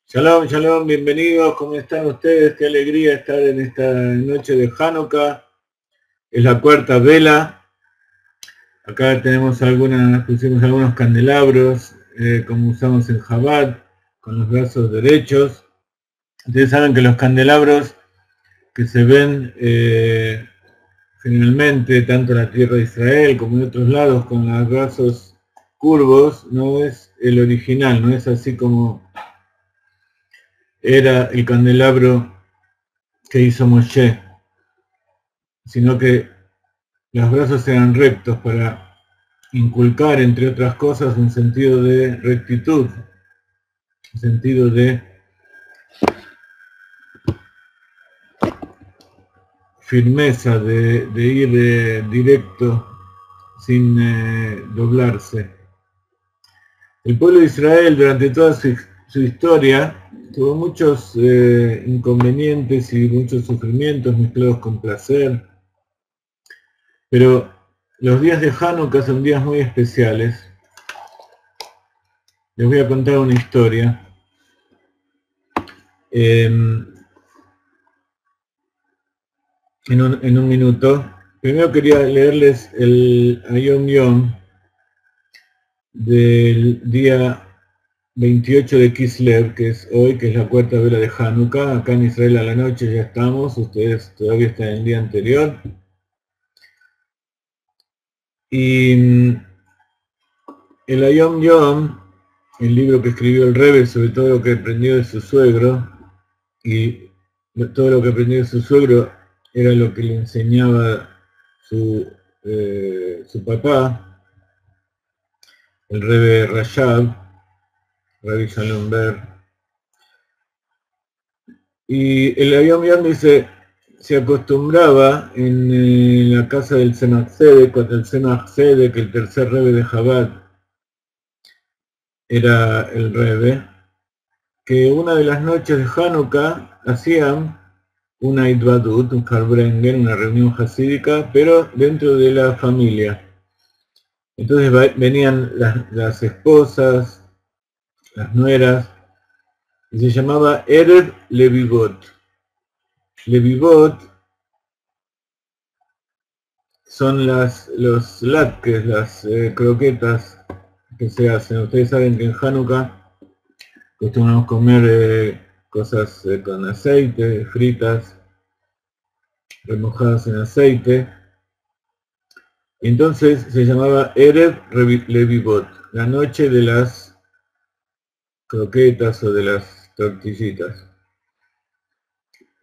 Shalom, shalom, bienvenidos, ¿cómo están ustedes? Qué alegría estar en esta noche de Hanukkah. Es la cuarta vela. Acá tenemos pusimos algunos candelabros, como usamos en Chabad, con los brazos derechos. Ustedes saben que los candelabros que se ven generalmente, tanto en la tierra de Israel como en otros lados, con los brazos curvos, no es el original, no es así como era el candelabro que hizo Moshe, sino que los brazos eran rectos para inculcar, entre otras cosas, un sentido de rectitud, un sentido de firmeza, de ir directo sin doblarse. El pueblo de Israel durante toda su historia tuvo muchos inconvenientes y muchos sufrimientos mezclados con placer, pero los días de Hanukkah son días muy especiales. Les voy a contar una historia. En un minuto. Primero quería leerles el Ayom Yom del día 28 de Kislev, que es hoy, que es la cuarta vela de Hanukkah. Acá en Israel a la noche ya estamos, ustedes todavía están en el día anterior. Y el Ayom Yom, el libro que escribió el Rebbe sobre todo lo que aprendió de su suegro, y todo lo que aprendió de su suegro era lo que le enseñaba su papá, el Rebbe Rashab, Rabbi Shalom Ber. Y el Ayom Yom dice, se acostumbraba en la casa del Tzemach Tzedek, cuando el Tzemach Tzedek, el tercer Rebbe de Chabad, era el Rebbe, que una de las noches de Hanukkah hacían una Idvadut, un Farbrengen, una reunión hasídica, pero dentro de la familia. Entonces venían las esposas, las nueras, y se llamaba Erev Levivot. Levivot son los latkes, las croquetas que se hacen. Ustedes saben que en Hanukkah acostumbramos comer cosas con aceite, fritas, remojadas en aceite. Entonces se llamaba Erev Levivot, la noche de las croquetas o de las tortillitas.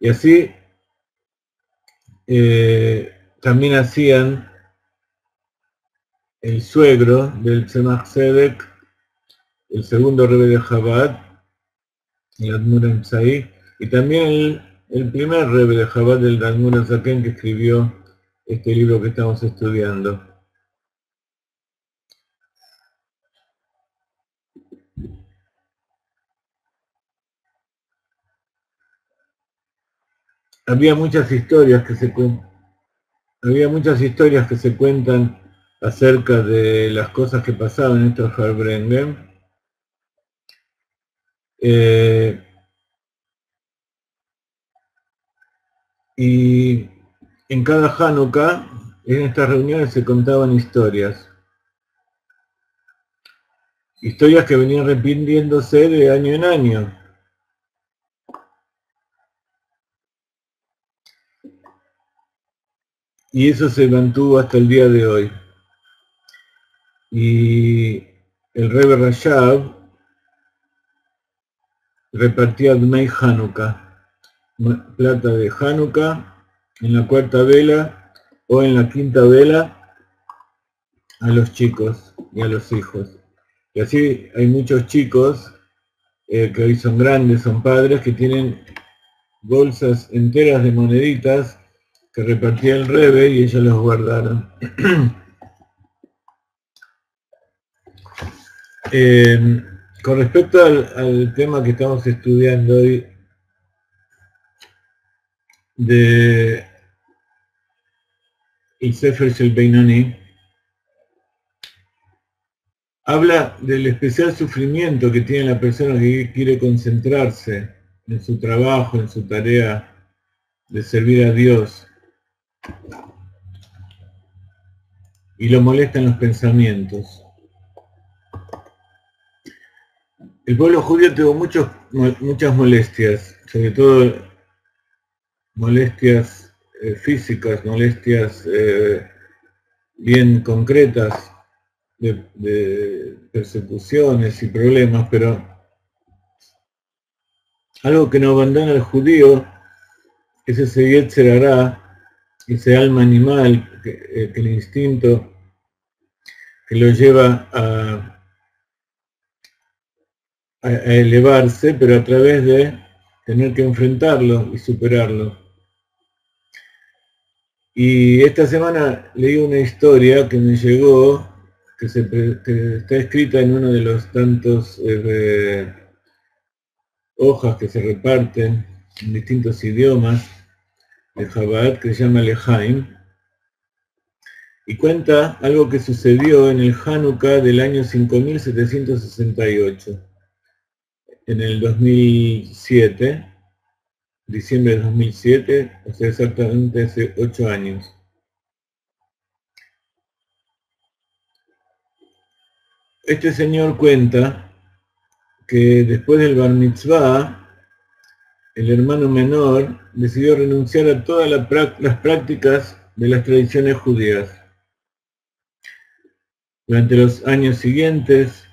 Y así también hacían el suegro del Tzemach Tzedek, el segundo Rebbe de Chabad, el Admur Emsai, y también el primer Rebbe de Chabad, del Admur Azaken, que escribió este libro que estamos estudiando. Había muchas historias que se cuentan acerca de las cosas que pasaban en estos Farbrengen. Y en cada Hanukkah, en estas reuniones se contaban historias. Historias que venían repitiéndose de año en año. Y eso se mantuvo hasta el día de hoy. Y el Rebbe Rashab repartía Dmei Hanukkah, plata de Hanukkah, en la cuarta vela o en la quinta vela a los chicos y a los hijos. Y así hay muchos chicos que hoy son grandes, son padres, que tienen bolsas enteras de moneditas que repartía el Rebbe y ellos los guardaron. Con respecto al tema que estamos estudiando hoy de el Sefer Shel Beinoni, habla del especial sufrimiento que tiene la persona que quiere concentrarse en su trabajo, en su tarea de servir a Dios, y lo molestan los pensamientos. El pueblo judío tuvo muchas molestias, sobre todo molestias físicas, molestias bien concretas de persecuciones y problemas, pero algo que no abandona al judío es ese Yetzer Hará, ese alma animal, el instinto que lo lleva a elevarse, pero a través de tener que enfrentarlo y superarlo. Y esta semana leí una historia que me llegó, que está escrita en uno de los tantos hojas que se reparten en distintos idiomas de Chabad, que se llama Lehaim, y cuenta algo que sucedió en el Hanukkah del año 5768, en el 2007, diciembre de 2007, o sea, exactamente hace 8 años. Este señor cuenta que después del Bar Mitzvah, el hermano menor decidió renunciar a todas las prácticas de las tradiciones judías. Durante los años siguientes,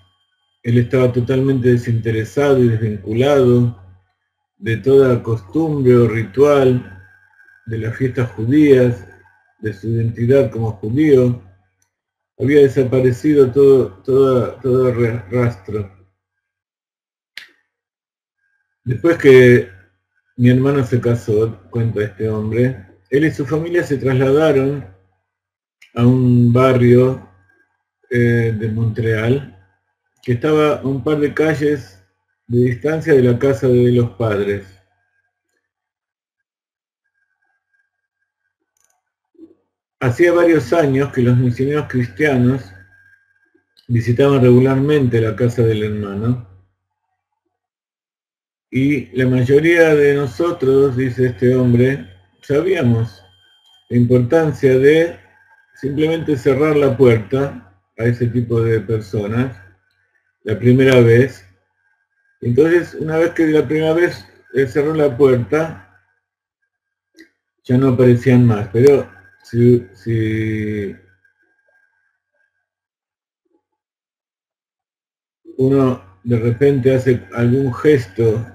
él estaba totalmente desinteresado y desvinculado de toda costumbre o ritual de las fiestas judías, de su identidad como judío. Había desaparecido todo rastro. Después que mi hermano se casó, cuenta este hombre, él y su familia se trasladaron a un barrio de Montreal que estaba a un par de calles de distancia de la casa de los padres. Hacía varios años que los misioneros cristianos visitaban regularmente la casa del hermano, y la mayoría de nosotros, dice este hombre, sabíamos la importancia de simplemente cerrar la puerta a ese tipo de personas la primera vez. Entonces, una vez que la primera vez cerró la puerta, ya no aparecían más. Pero si uno de repente hace algún gesto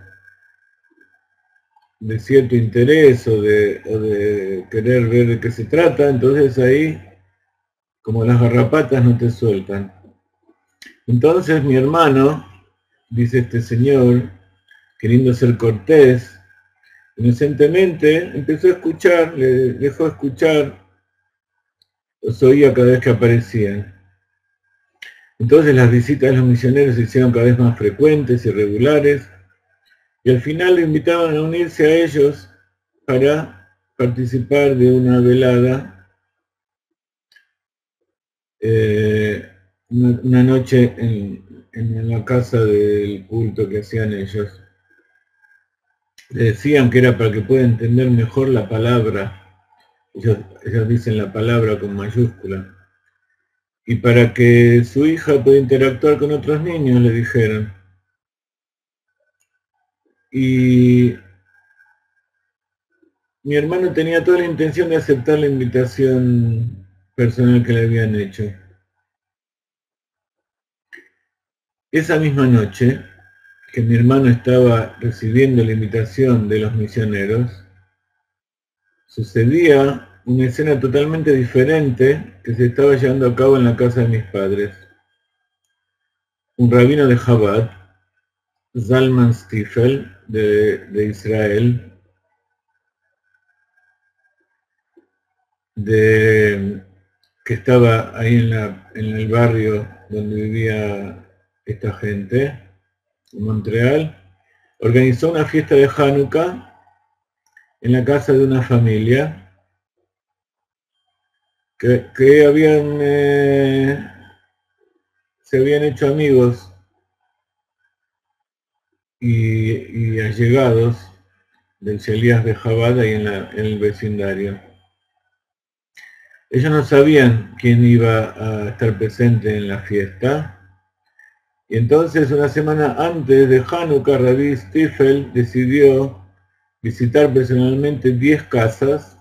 de cierto interés o de querer ver de qué se trata, entonces ahí, como las garrapatas, no te sueltan. Entonces mi hermano, dice este señor, queriendo ser cortés, inocentemente empezó a escuchar, le dejó escuchar, los oía cada vez que aparecían. Entonces las visitas de los misioneros se hicieron cada vez más frecuentes y regulares, y al final le invitaban a unirse a ellos para participar de una velada una noche en la casa del culto que hacían ellos. Le decían que era para que pueda entender mejor la palabra. Ellos dicen la palabra con mayúscula. Y para que su hija pueda interactuar con otros niños, le dijeron. Y mi hermano tenía toda la intención de aceptar la invitación personal que le habían hecho. Esa misma noche, que mi hermano estaba recibiendo la invitación de los misioneros, sucedía una escena totalmente diferente que se estaba llevando a cabo en la casa de mis padres. Un rabino de Chabad, Zalman Stiefel, de Israel, que estaba ahí en el barrio donde vivía esta gente, en Montreal, organizó una fiesta de Hanukkah en la casa de una familia que se habían hecho amigos y allegados del Sheliach de Chabad ahí en el vecindario. Ellos no sabían quién iba a estar presente en la fiesta, y entonces una semana antes de Hanukkah, Rabbi Stiefel decidió visitar personalmente 10 casas.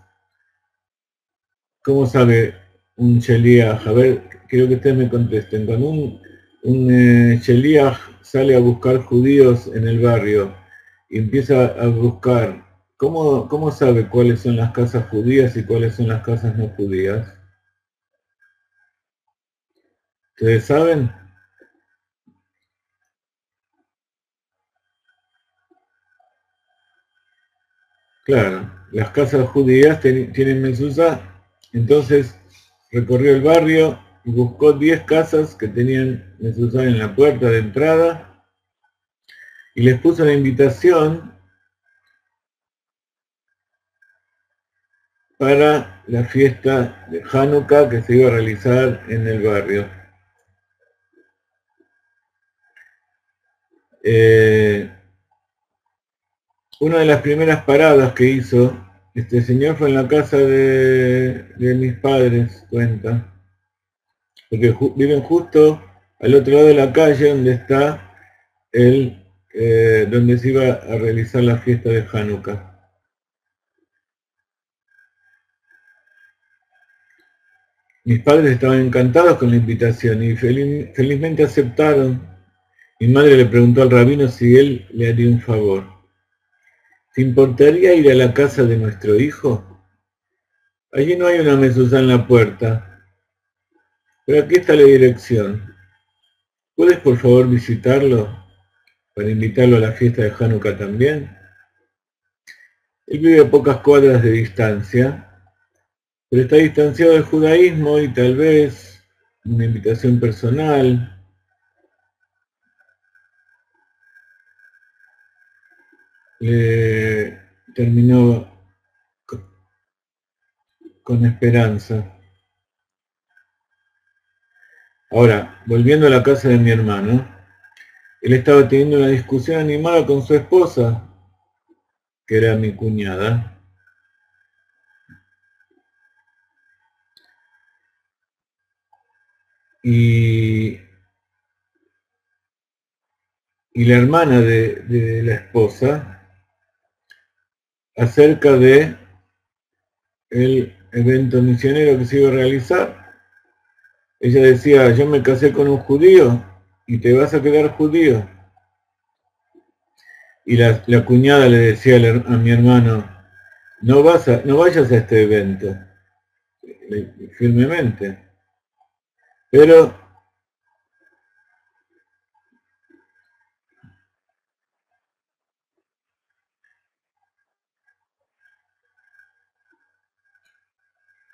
¿Cómo sabe un Sheliach? A ver, quiero que ustedes me contesten. Cuando un Sheliach sale a buscar judíos en el barrio y empieza a buscar, ¿cómo sabe cuáles son las casas judías y cuáles son las casas no judías? ¿Ustedes saben? Claro, las casas judías tienen mezuzá, entonces recorrió el barrio y buscó 10 casas que tenían mezuzá en la puerta de entrada y les puso la invitación para la fiesta de Hanukkah que se iba a realizar en el barrio. Una de las primeras paradas que hizo este señor fue en la casa de mis padres, cuenta, porque viven justo al otro lado de la calle donde está donde se iba a realizar la fiesta de Hanukkah. Mis padres estaban encantados con la invitación y felizmente aceptaron. Mi madre le preguntó al rabino si él le haría un favor. ¿Te importaría ir a la casa de nuestro hijo? Allí no hay una mezuzá en la puerta, pero aquí está la dirección. ¿Puedes por favor visitarlo para invitarlo a la fiesta de Hanukkah también? Él vive a pocas cuadras de distancia, pero está distanciado del judaísmo y tal vez una invitación personal le terminó con esperanza. Ahora, volviendo a la casa de mi hermano, él estaba teniendo una discusión animada con su esposa, que era mi cuñada, y la hermana de la esposa acerca de el evento misionero que se iba a realizar. Ella decía, yo me casé con un judío y te vas a quedar judío. Y la cuñada le decía a mi hermano, no vayas a este evento, firmemente. Pero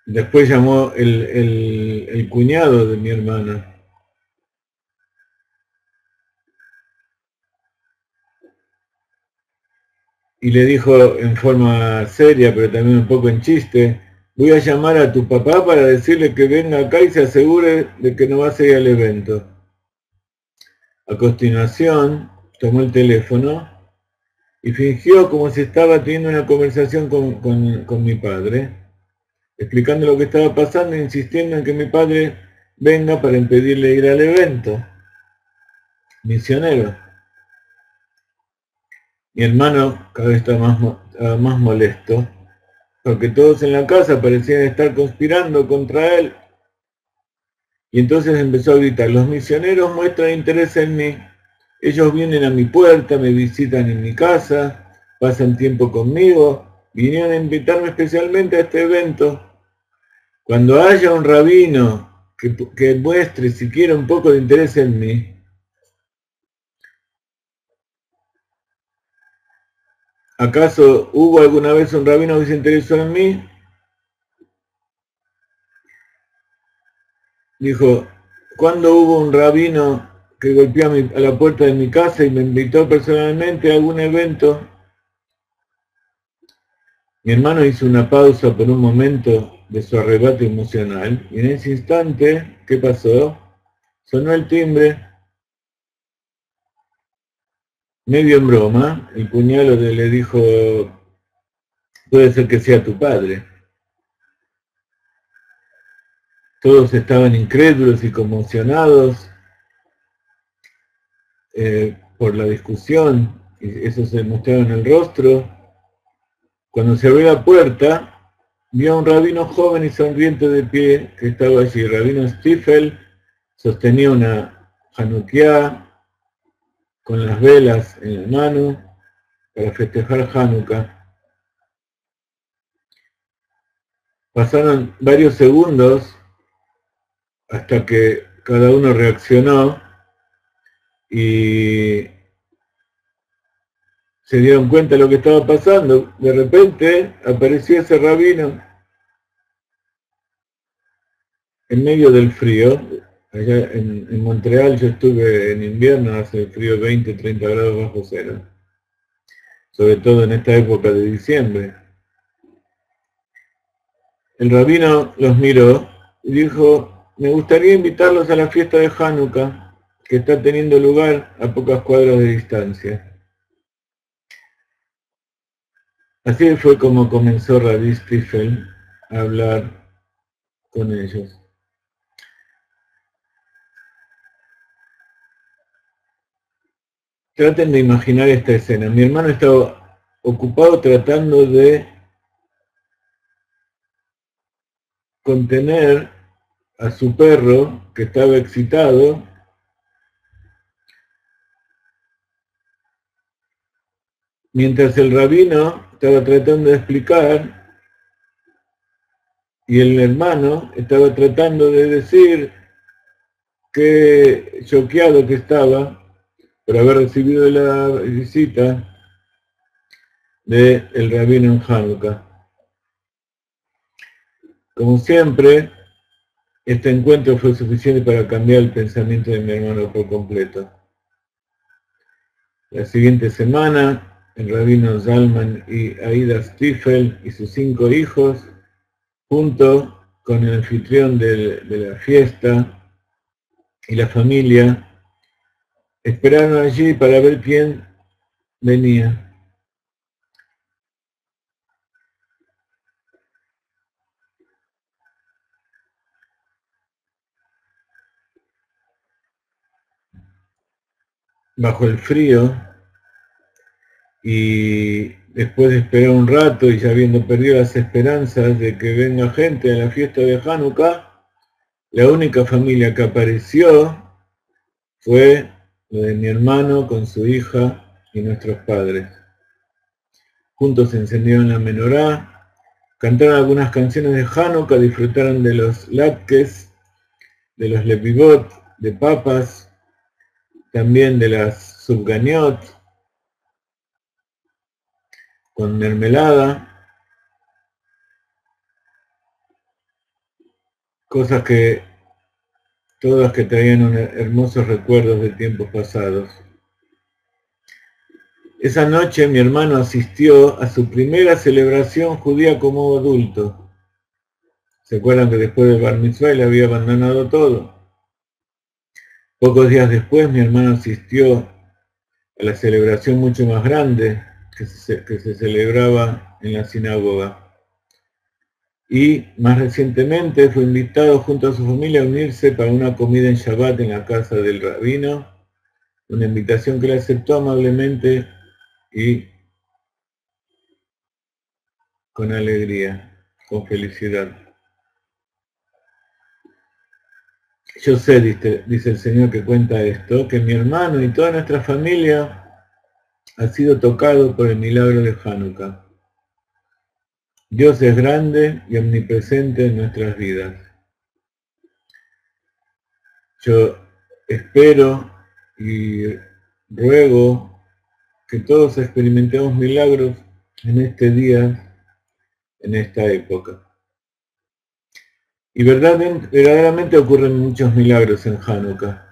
después llamó el cuñado de mi hermano y le dijo en forma seria, pero también un poco en chiste, Voy a llamar a tu papá para decirle que venga acá y se asegure de que no va a ir al evento. A continuación, tomó el teléfono y fingió como si estaba teniendo una conversación con mi padre, explicando lo que estaba pasando e insistiendo en que mi padre venga para impedirle ir al evento. Misionero. Mi hermano cada vez estaba más molesto, porque todos en la casa parecían estar conspirando contra él. Y entonces empezó a gritar: los misioneros muestran interés en mí. Ellos vienen a mi puerta, me visitan en mi casa, pasan tiempo conmigo, vinieron a invitarme especialmente a este evento. Cuando haya un rabino que muestre siquiera un poco de interés en mí, ¿acaso hubo alguna vez un rabino que se interesó en mí? Dijo: ¿cuándo hubo un rabino que golpeó a la puerta de mi casa y me invitó personalmente a algún evento? Mi hermano hizo una pausa por un momento de su arrebato emocional, y en ese instante, ¿qué pasó? Sonó el timbre. Medio en broma, el cuñado le dijo: puede ser que sea tu padre. Todos estaban incrédulos y conmocionados por la discusión, y eso se mostraba en el rostro. Cuando se abrió la puerta, vio a un rabino joven y sonriente de pie que estaba allí. El rabino Stiefel sostenía una Hanukkah con las velas en la mano para festejar Hanukkah. Pasaron varios segundos hasta que cada uno reaccionó y se dieron cuenta de lo que estaba pasando. De repente apareció ese rabino en medio del frío. Allá en Montreal yo estuve en invierno, hace frío 20, 30 grados bajo cero, sobre todo en esta época de diciembre. El rabino los miró y dijo: me gustaría invitarlos a la fiesta de Hanukkah, que está teniendo lugar a pocas cuadras de distancia. Así fue como comenzó Rabbi Stiefel a hablar con ellos. Traten de imaginar esta escena. Mi hermano estaba ocupado tratando de contener a su perro, que estaba excitado, mientras el rabino estaba tratando de explicar y el hermano estaba tratando de decir qué choqueado que estaba por haber recibido la visita del rabino en Hanukkah. Como siempre, este encuentro fue suficiente para cambiar el pensamiento de mi hermano por completo. La siguiente semana, el rabino Zalman y Aida Stiefel y sus 5 hijos, junto con el anfitrión de la fiesta y la familia, esperaron allí para ver quién venía. Bajo el frío, y después de esperar un rato y ya habiendo perdido las esperanzas de que venga gente a la fiesta de Hanukkah, la única familia que apareció fue la de mi hermano con su hija y nuestros padres. Juntos encendieron la menorá, cantaron algunas canciones de Hanukkah, disfrutaron de los latkes, de los lepivot, de papas, también de las subganiot, con mermelada, cosas que todas que traían hermosos recuerdos de tiempos pasados. Esa noche mi hermano asistió a su primera celebración judía como adulto. ¿Se acuerdan que después del Bar Mitzvah él había abandonado todo? Pocos días después mi hermano asistió a la celebración mucho más grande que se celebraba en la sinagoga. Y más recientemente fue invitado junto a su familia a unirse para una comida en Shabbat en la casa del rabino, una invitación que él aceptó amablemente y con alegría, con felicidad. Yo sé, dice el Señor que cuenta esto, que mi hermano y toda nuestra familia ha sido tocado por el milagro de Hanukkah. Dios es grande y omnipresente en nuestras vidas. Yo espero y ruego que todos experimentemos milagros en este día, en esta época. Y verdaderamente ocurren muchos milagros en Hanukkah.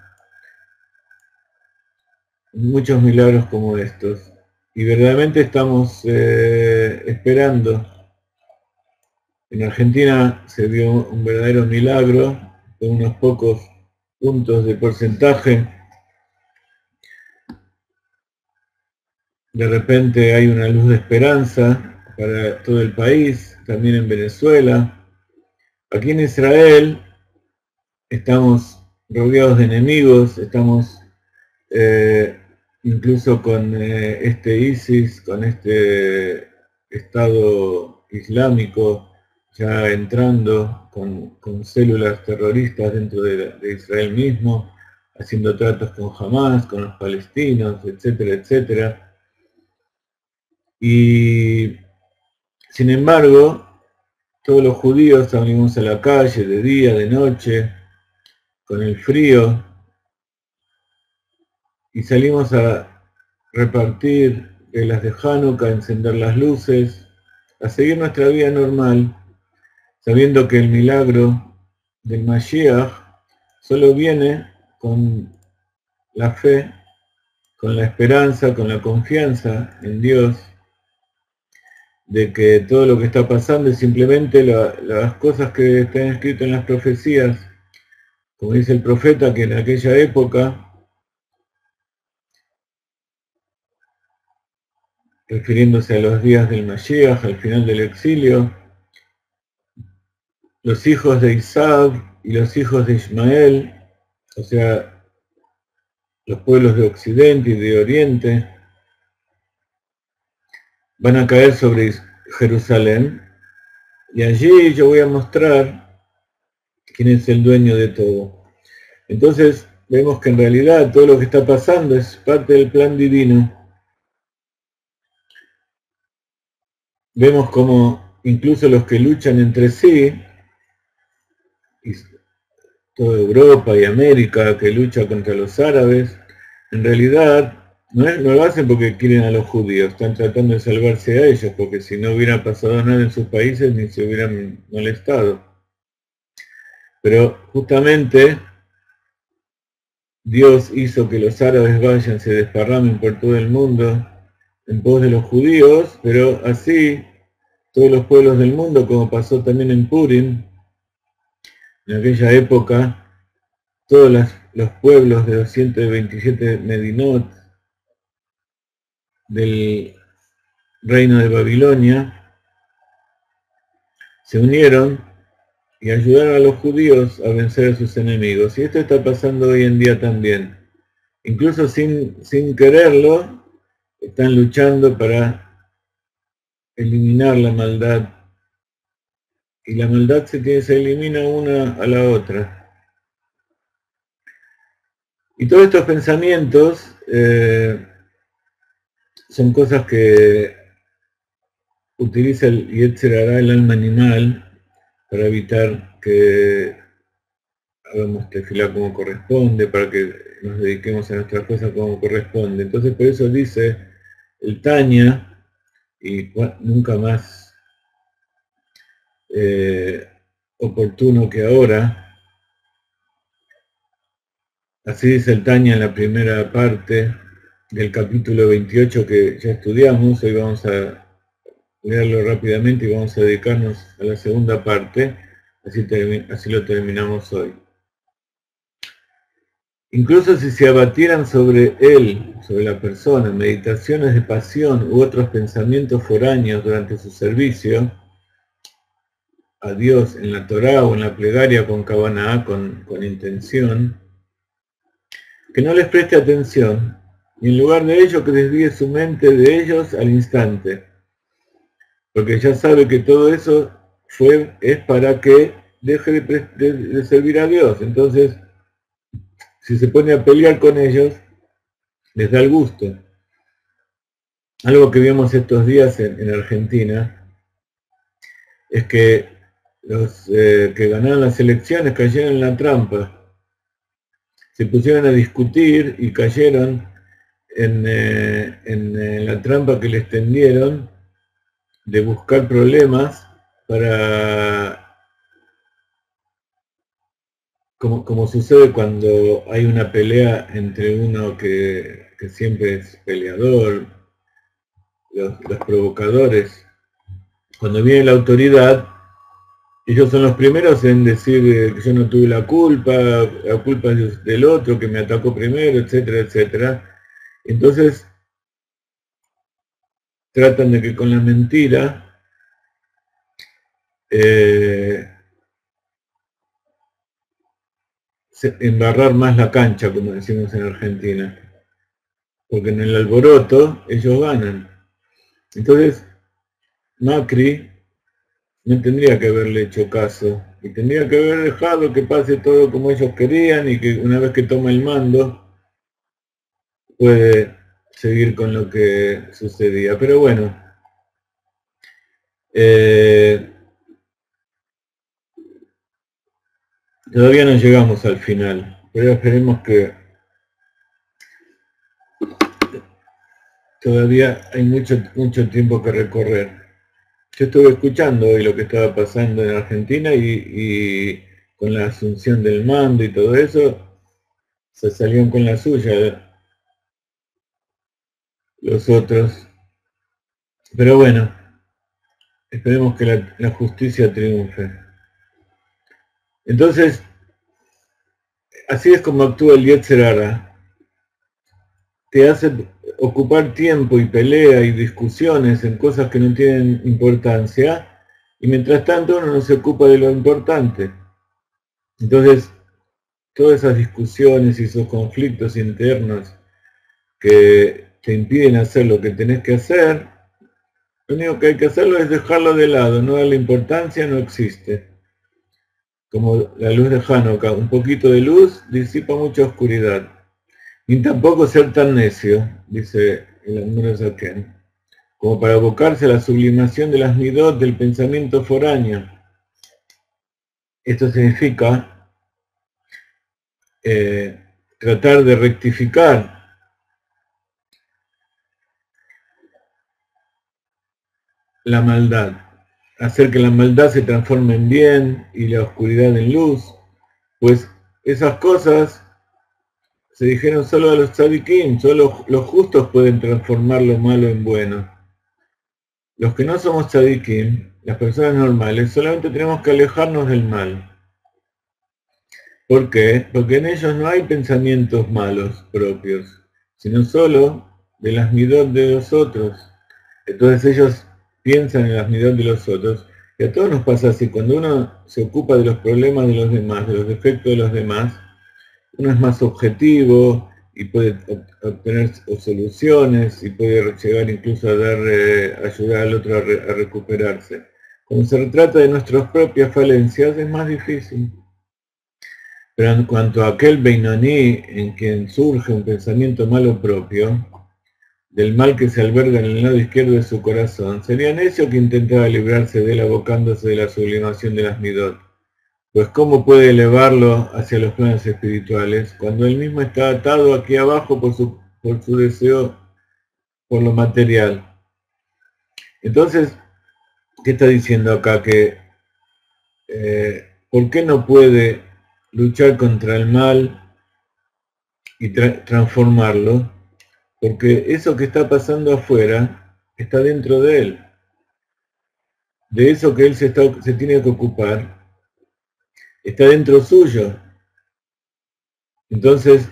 Muchos milagros como estos. Y verdaderamente estamos esperando. En Argentina se vio un verdadero milagro, con unos pocos puntos de porcentaje. De repente hay una luz de esperanza para todo el país, también en Venezuela. Aquí en Israel estamos rodeados de enemigos, estamos incluso con este ISIS, con este Estado Islámico, ya entrando con células terroristas dentro de Israel mismo, haciendo tratos con Hamas, con los palestinos, etcétera, etcétera. Y sin embargo, todos los judíos salimos a la calle de día, de noche, con el frío, y salimos a repartir velas de Hanukkah, a encender las luces, a seguir nuestra vida normal, sabiendo que el milagro del Mashiach solo viene con la fe, con la esperanza, con la confianza en Dios, de que todo lo que está pasando es simplemente las cosas que están escritas en las profecías, como dice el profeta, que en aquella época, refiriéndose a los días del Mashiach, al final del exilio, los hijos de Isaac y los hijos de Ismael, o sea, los pueblos de Occidente y de Oriente, van a caer sobre Jerusalén, y allí yo voy a mostrar quién es el dueño de todo. Entonces vemos que en realidad todo lo que está pasando es parte del plan divino. Vemos como incluso los que luchan entre sí, y toda Europa y América que lucha contra los árabes, en realidad no lo hacen porque quieren a los judíos, están tratando de salvarse a ellos, porque si no hubiera pasado nada en sus países ni se hubieran molestado. Pero justamente Dios hizo que los árabes vayan, se desparramen por todo el mundo en pos de los judíos, pero así todos los pueblos del mundo, como pasó también en Purim, en aquella época, todos los pueblos de 227 Medinot del reino de Babilonia se unieron y ayudaron a los judíos a vencer a sus enemigos. Y esto está pasando hoy en día también. Incluso sin quererlo, están luchando para eliminar la maldad. Y la maldad se elimina una a la otra. Y todos estos pensamientos son cosas que utiliza el Yetzer Hará, el alma animal, para evitar que hagamos tefilá como corresponde, para que nos dediquemos a nuestras cosas como corresponde. Entonces por eso dice el Tanya, y nunca más oportuno que ahora, así dice el Tanya en la primera parte del capítulo 28 que ya estudiamos. Hoy vamos a leerlo rápidamente y vamos a dedicarnos a la segunda parte. Así lo terminamos hoy. Incluso si se abatieran sobre él, sobre la persona, meditaciones de pasión u otros pensamientos foráneos durante su servicio a Dios en la Torá o en la plegaria con Kavaná, con intención, que no les preste atención, y en lugar de ello que desvíe su mente de ellos al instante, porque ya sabe que todo eso es para que deje de servir a Dios. Entonces, si se pone a pelear con ellos, les da el gusto. Algo que vimos estos días en Argentina es que los que ganaron las elecciones cayeron en la trampa. Se pusieron a discutir y cayeron en la trampa que les tendieron de buscar problemas para, como sucede cuando hay una pelea entre uno que siempre es peleador, los provocadores, cuando viene la autoridad, ellos son los primeros en decir que yo no tuve la culpa es del otro que me atacó primero, etcétera, etcétera. Entonces tratan de que con la mentira embarrar más la cancha, como decimos en Argentina, porque en el alboroto ellos ganan. Entonces Macri no tendría que haberle hecho caso, y tendría que haber dejado que pase todo como ellos querían, y que una vez que toma el mando puede seguir con lo que sucedía. Pero bueno, todavía no llegamos al final, pero esperemos que todavía hay mucho tiempo que recorrer. Yo estuve escuchando hoy lo que estaba pasando en Argentina y con la asunción del mando y todo eso, se salieron con la suya los otros. Pero bueno, esperemos que la justicia triunfe. Entonces, así es como actúa el Yetzer Hara. Te hace ocupar tiempo y pelea y discusiones en cosas que no tienen importancia, y mientras tanto uno no se ocupa de lo importante. Entonces, todas esas discusiones y esos conflictos internos que te impiden hacer lo que tenés que hacer, lo único que hay que hacerlo es dejarlo de lado, no darle importancia, no existe. Como la luz de Hanukkah, un poquito de luz disipa mucha oscuridad. Ni tampoco ser tan necio, dice el Admuro Zaken, como para abocarse a la sublimación de las midot del pensamiento foráneo. Esto significa tratar de rectificar la maldad, hacer que la maldad se transforme en bien y la oscuridad en luz, pues esas cosas se dijeron solo a los tzadikim, solo los justos pueden transformar lo malo en bueno. Los que no somos tzadikim, las personas normales, solamente tenemos que alejarnos del mal. ¿Por qué? Porque en ellos no hay pensamientos malos propios, sino solo de las midot de los otros. Entonces ellos piensan en las midot de los otros, y a todos nos pasa así. Cuando uno se ocupa de los problemas de los demás, de los defectos de los demás, uno es más objetivo y puede obtener soluciones y puede llegar incluso a ayudar al otro a recuperarse. Cuando se trata de nuestras propias falencias es más difícil. Pero en cuanto a aquel Beinoní en quien surge un pensamiento malo propio, del mal que se alberga en el lado izquierdo de su corazón, sería necio que intentara librarse de él abocándose de la sublimación de las midot. Pues ¿cómo puede elevarlo hacia los planos espirituales cuando él mismo está atado aquí abajo por su deseo por lo material? Entonces, ¿qué está diciendo acá? Que ¿por qué no puede luchar contra el mal y transformarlo? Porque eso que está pasando afuera está dentro de él. De eso que él se tiene que ocupar está dentro suyo. Entonces,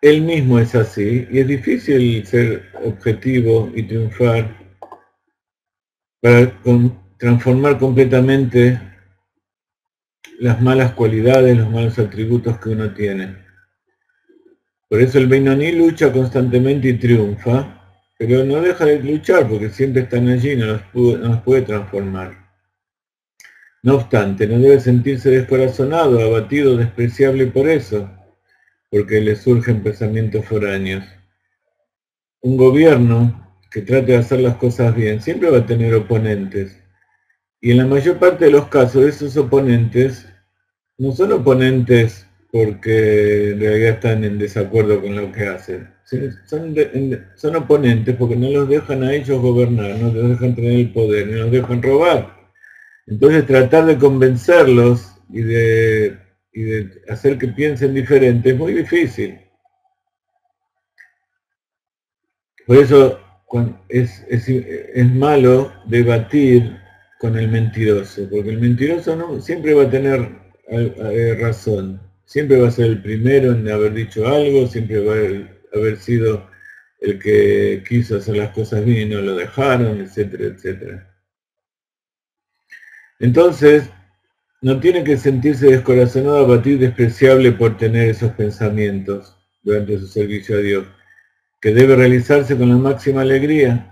él mismo es así, y es difícil ser objetivo y triunfar para transformar completamente las malas cualidades, los malos atributos que uno tiene. Por eso el Beinoní lucha constantemente y triunfa, pero no deja de luchar porque siempre están allí y no los puede transformar. No obstante, no debe sentirse descorazonado, abatido, despreciable por eso, porque le surgen pensamientos foráneos. Un gobierno que trate de hacer las cosas bien siempre va a tener oponentes, y en la mayor parte de los casos esos oponentes no son oponentes porque en realidad están en desacuerdo con lo que hacen. Son oponentes porque no los dejan a ellos gobernar, no los dejan tener el poder, no los dejan robar. Entonces tratar de convencerlos y de hacer que piensen diferente es muy difícil. Por eso es malo debatir con el mentiroso, porque el mentiroso no siempre va a tener razón, siempre va a ser el primero en haber dicho algo, siempre va a haber sido el que quiso hacer las cosas bien y no lo dejaron, etcétera, etcétera. Entonces, no tiene que sentirse descorazonado, abatido y despreciable por tener esos pensamientos durante su servicio a Dios, que debe realizarse con la máxima alegría.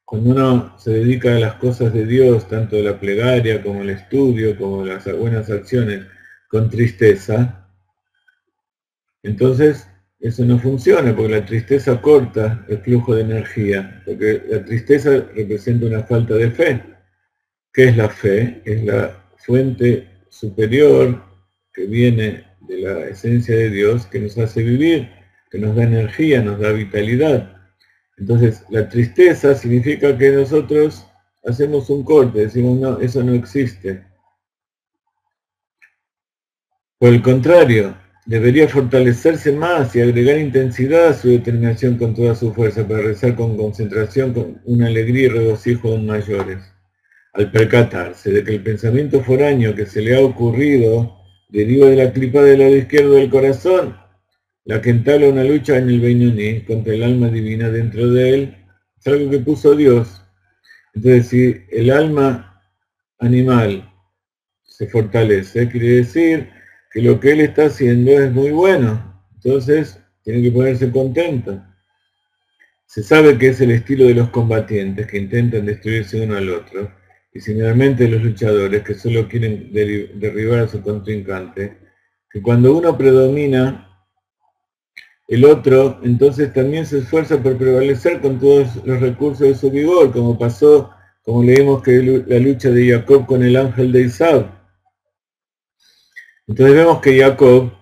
Cuando uno se dedica a las cosas de Dios, tanto la plegaria como el estudio, como las buenas acciones, con tristeza, entonces eso no funciona, porque la tristeza corta el flujo de energía, porque la tristeza representa una falta de fe. ¿Qué es la fe? Es la fuente superior que viene de la esencia de Dios, que nos hace vivir, que nos da energía, nos da vitalidad. Entonces, la tristeza significa que nosotros hacemos un corte, decimos, no, eso no existe. Por el contrario, debería fortalecerse más y agregar intensidad a su determinación con toda su fuerza para rezar con concentración, con una alegría y regocijo aún mayores. Al percatarse de que el pensamiento foráneo que se le ha ocurrido deriva de la clipa del lado izquierdo del corazón, la que entabla una lucha en el Beinoní contra el alma divina dentro de él, es algo que puso Dios. Entonces, si el alma animal se fortalece, quiere decir que lo que él está haciendo es muy bueno. Entonces, tiene que ponerse contento. Se sabe que es el estilo de los combatientes que intentan destruirse uno al otro, y similarmente los luchadores que solo quieren derribar a su contrincante, que cuando uno predomina, el otro entonces también se esfuerza por prevalecer con todos los recursos de su vigor, como pasó, como leímos que la lucha de Jacob con el ángel de Isab. Entonces vemos que Jacob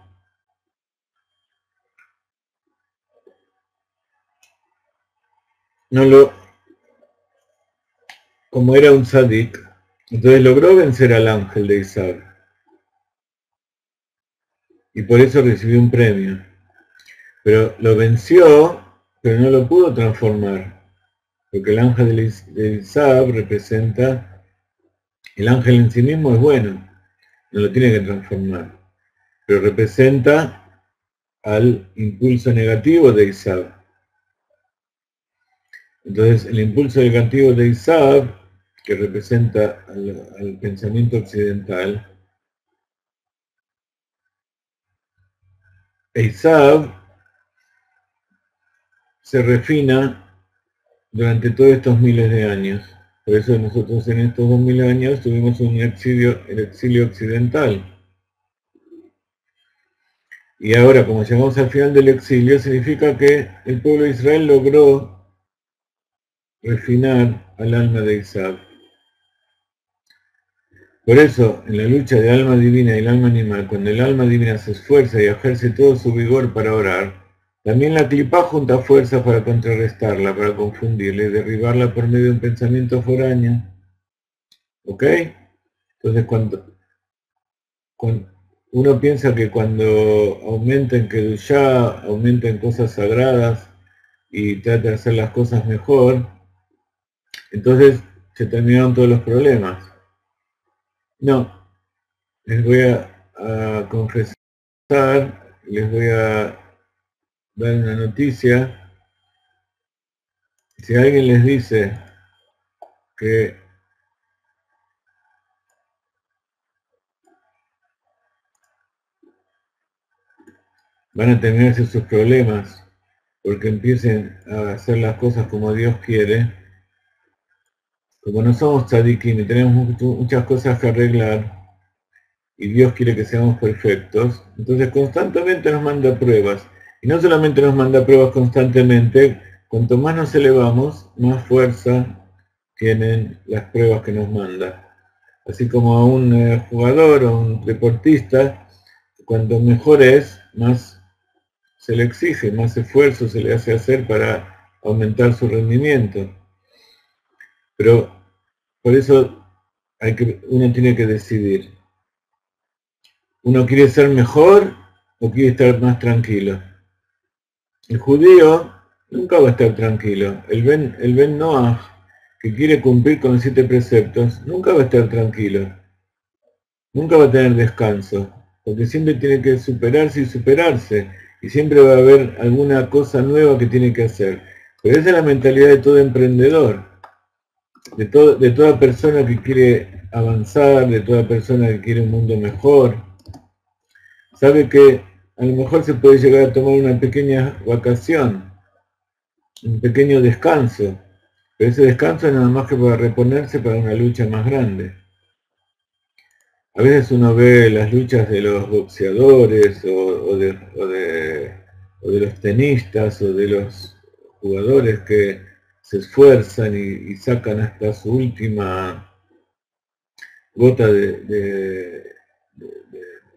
como era un tzadik, entonces logró vencer al ángel de Isab, y por eso recibió un premio. Pero lo venció, pero no lo pudo transformar, porque el ángel de Isab representa, el ángel en sí mismo es bueno, no lo tiene que transformar, pero representa al impulso negativo de Isab. Entonces el impulso negativo de Isab, que representa al pensamiento occidental, Isab se refina durante todos estos miles de años. Por eso nosotros en estos 2000 años tuvimos el exilio occidental. Y ahora, como llegamos al final del exilio, significa que el pueblo de Israel logró refinar al alma de Isaac. Por eso, en la lucha del alma divina y el alma animal, cuando el alma divina se esfuerza y ejerce todo su vigor para orar, también la clipá junta fuerzas para contrarrestarla, para confundirla y derribarla por medio de un pensamiento foráneo. ¿Ok? Entonces, cuando uno piensa que cuando aumenta en Kedushá, aumenta en cosas sagradas y trata de hacer las cosas mejor, entonces se terminaron todos los problemas. No, les voy a confesar, les voy a dar una noticia. Si alguien les dice que van a terminarse sus problemas porque empiecen a hacer las cosas como Dios quiere, como no somos tzadikim y tenemos muchas cosas que arreglar, y Dios quiere que seamos perfectos, entonces constantemente nos manda pruebas. Y no solamente nos manda pruebas constantemente, cuanto más nos elevamos, más fuerza tienen las pruebas que nos manda. Así como a un jugador o un deportista, cuanto mejor es, más se le exige, más esfuerzo se le hace hacer para aumentar su rendimiento. Pero por eso uno tiene que decidir. ¿Uno quiere ser mejor o quiere estar más tranquilo? El judío nunca va a estar tranquilo. El Ben Noach, que quiere cumplir con los 7 preceptos, nunca va a estar tranquilo. Nunca va a tener descanso, porque siempre tiene que superarse y superarse, y siempre va a haber alguna cosa nueva que tiene que hacer. Pero esa es la mentalidad de todo emprendedor, de toda persona que quiere avanzar, de toda persona que quiere un mundo mejor. Sabe que a lo mejor se puede llegar a tomar una pequeña vacación, un pequeño descanso, pero ese descanso es nada más que para reponerse para una lucha más grande. A veces uno ve las luchas de los boxeadores o de los tenistas o de los jugadores que se esfuerzan y sacan hasta su última gota de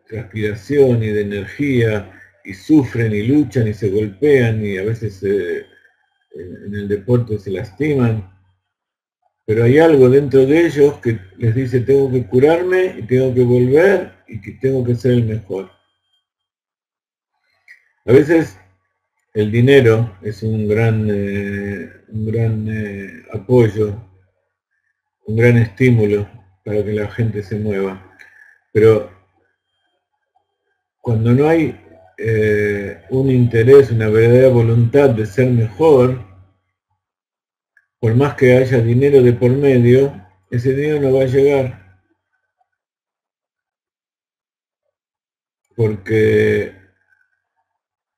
transpiración y de energía y sufren y luchan y se golpean y a veces en el deporte se lastiman. Pero hay algo dentro de ellos que les dice, tengo que curarme y tengo que volver y que tengo que ser el mejor. A veces el dinero es un gran apoyo, un gran estímulo para que la gente se mueva. Pero cuando no hay un interés, una verdadera voluntad de ser mejor, por más que haya dinero de por medio, ese dinero no va a llegar. Porque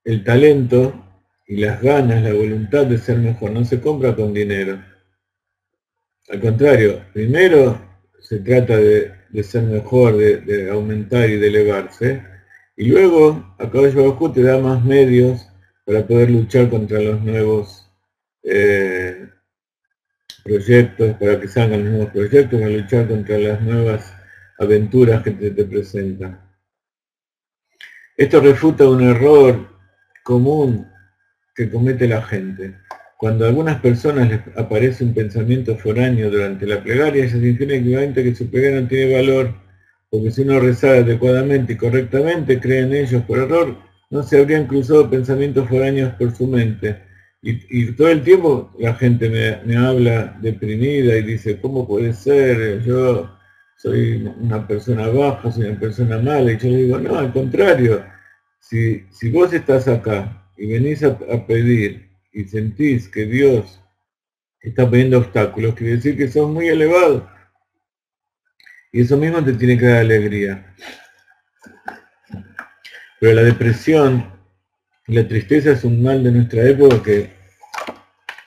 el talento y las ganas, la voluntad de ser mejor, no se compra con dinero. Al contrario, primero se trata de ser mejor, de aumentar y de elevarse, y luego Akadosh Baruj Hu te da más medios para poder luchar contra los nuevos proyectos, para que salgan los nuevos proyectos, para luchar contra las nuevas aventuras que te presentan. Esto refuta un error común que comete la gente. Cuando a algunas personas les aparece un pensamiento foráneo durante la plegaria, ellos entienden que su plegaria no tiene valor, porque si uno rezara adecuadamente y correctamente, creen ellos por error, no se habrían cruzado pensamientos foráneos por su mente. Y todo el tiempo la gente me habla deprimida y dice, ¿cómo puede ser? Yo soy una persona baja, soy una persona mala. Y yo le digo, no, al contrario, si vos estás acá y venís a pedir y sentís que Dios está poniendo obstáculos, quiere decir que sos muy elevado. Y eso mismo te tiene que dar alegría. Pero la depresión y la tristeza es un mal de nuestra época que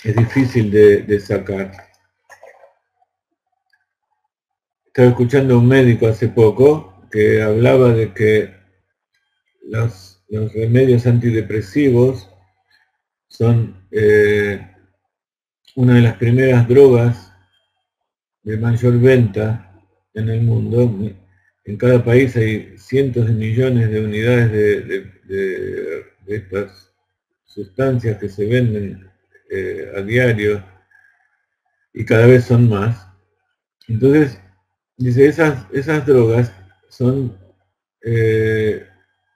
es difícil de sacar. Estaba escuchando a un médico hace poco que hablaba de que los remedios antidepresivos son una de las primeras drogas de mayor venta en el mundo. En cada país hay cientos de millones de unidades de estas sustancias que se venden a diario y cada vez son más. Entonces, dice, esas drogas son